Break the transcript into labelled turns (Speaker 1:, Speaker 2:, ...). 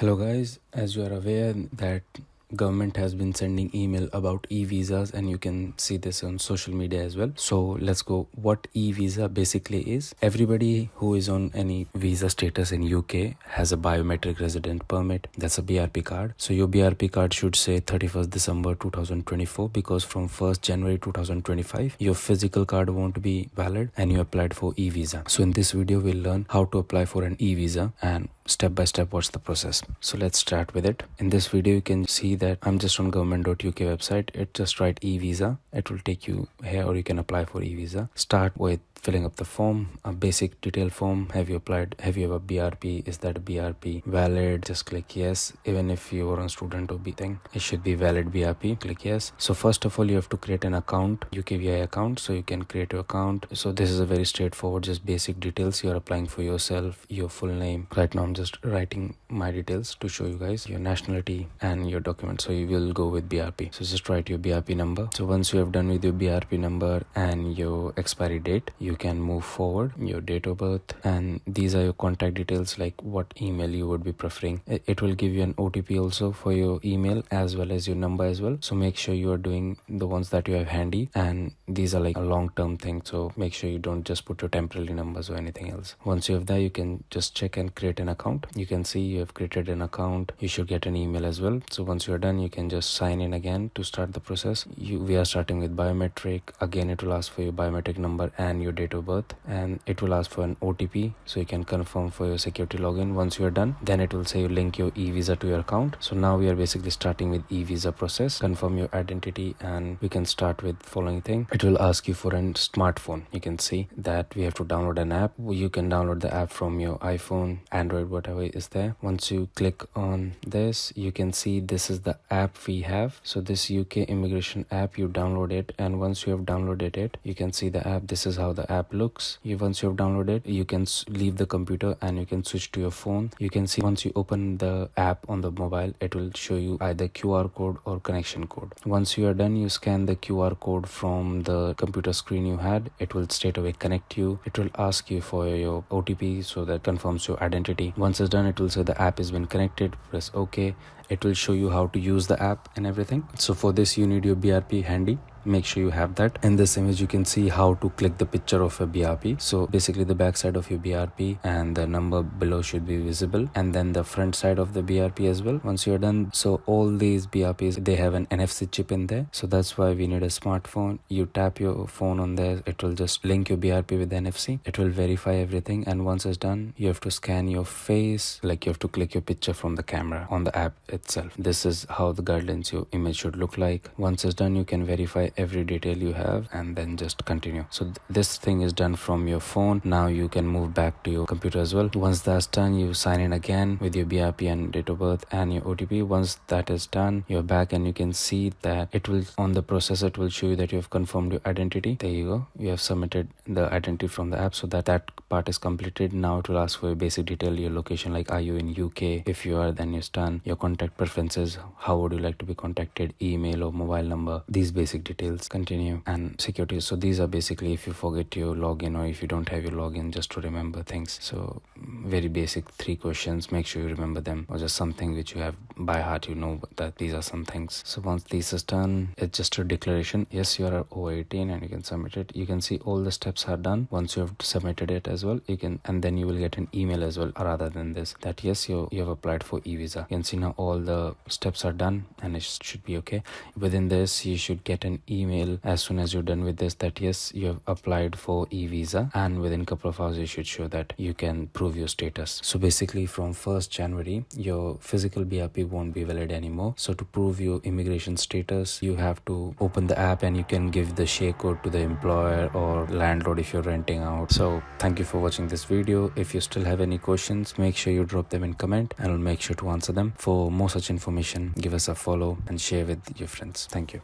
Speaker 1: Hello guys, as you are aware that government has been sending email about e-visas and you can see this on social media as well. So let's go what e-visa basically is. Everybody who is on any visa status in UK has a biometric resident permit. That's a BRP card. So your BRP card should say 31st December 2024 because from 1st January 2025 your physical card won't be valid and you applied for e-visa. So in this video we'll learn how to apply for an e-visa and step by step what's the process. So let's start with it. In this video you can see that I'm just on government.uk website. It just write e-visa. It will take you here or you can apply for e-visa. Start with filling up the form, a basic detail form. Have you applied? Have you have a BRP? Is that a BRP valid? Just click yes. Even if you are a student or thing, it should be valid BRP. Click yes. So first of all you have to create an account, UKVI account, so you can create your account. So this is a very straightforward, just basic details. You are applying for yourself, your full name. Right now I'm just writing my details to show you guys your nationality and your document. So you will go with BRP. So just write your BRP number. So once you have done with your BRP number and your expiry date, you can move forward, your date of birth, and these are your contact details, like what email you would be preferring. It will give you an OTP also for your email as well as your number as well. So make sure you are doing the ones that you have handy, and these are like a long-term thing, so make sure you don't just put your temporary numbers or anything else. Once you have that, you can just check and create an account. You can see you have created an account. You should get an email as well. So once you're done, you can just sign in again to start the process. We are starting with biometric. Again, it will ask for your biometric number and your date of birth, and it will ask for an OTP so you can confirm for your security login. Once you are done, then it will say you link your e-visa to your account. So now we are basically starting with e-visa process. Confirm your identity and we can start with following thing. It will ask you for a smartphone. You can see that we have to download an app. You can download the app from your iPhone, Android, whatever is there. Once you click on this, you can see this is the app we have. So this UK immigration app, you download it, and once you have downloaded it, you can see the app. This is how the app looks. Once you have downloaded, you can leave the computer and you can switch to your phone. You can see once you open the app on the mobile, it will show you either QR code or connection code. Once you are done, you scan the QR code from the computer screen you had. It will straight away connect you. It will ask you for your OTP, so that confirms your identity. Once it's done, it will say the app has been connected. Press OK. It will show you how to use the app and everything. So for this you need your BRP handy. Make sure you have that. In this image you can see how to click the picture of a BRP. So basically the back side of your BRP and the number below should be visible, and then the front side of the BRP as well. Once you're done, so all these BRPs, they have an NFC chip in there, so that's why we need a smartphone. You tap your phone on there, it will just link your BRP with NFC. It will verify everything, and once it's done, you have to scan your face, like you have to click your picture from the camera on the app itself. This is how the guidelines your image should look like. Once it's done, you can verify every detail you have and then just continue. So this thing is done from your phone. Now you can move back to your computer as well. Once that's done, you sign in again with your BRP and date of birth and your OTP. Once that is done, you're back and you can see that it will, on the process, it will show you that you have confirmed your identity. There you go. You have submitted the identity from the app, so that part is completed. Now it will ask for your basic detail, your location, like are you in UK? If you are, then it's done. Your contact preferences, how would you like to be contacted, email or mobile number, these basic details. Continue, and security. So these are basically if you forget your login or if you don't have your login, just to remember things. So very basic 3 questions. Make sure you remember them, or just something which you have by heart, you know that these are some things. So once this is done, it's just a declaration. Yes, you are over 18 and you can submit it. You can see all the steps are done. Once you have submitted it as well, you can, and then you will get an email as well rather than this, that yes, you have applied for e-visa. You can see now all the steps are done and it should be okay. Within this, you should get an email as soon as you're done with this, that yes, you have applied for e-visa, and within a couple of hours you should show that you can prove your status. So basically from 1st January your physical BRP won't be valid anymore. So to prove your immigration status, you have to open the app and you can give the share code to the employer or landlord if you're renting out. So thank you for watching this video. If you still have any questions, make sure you drop them in comment and I'll make sure to answer them. For more such information, give us a follow and share with your friends. Thank you.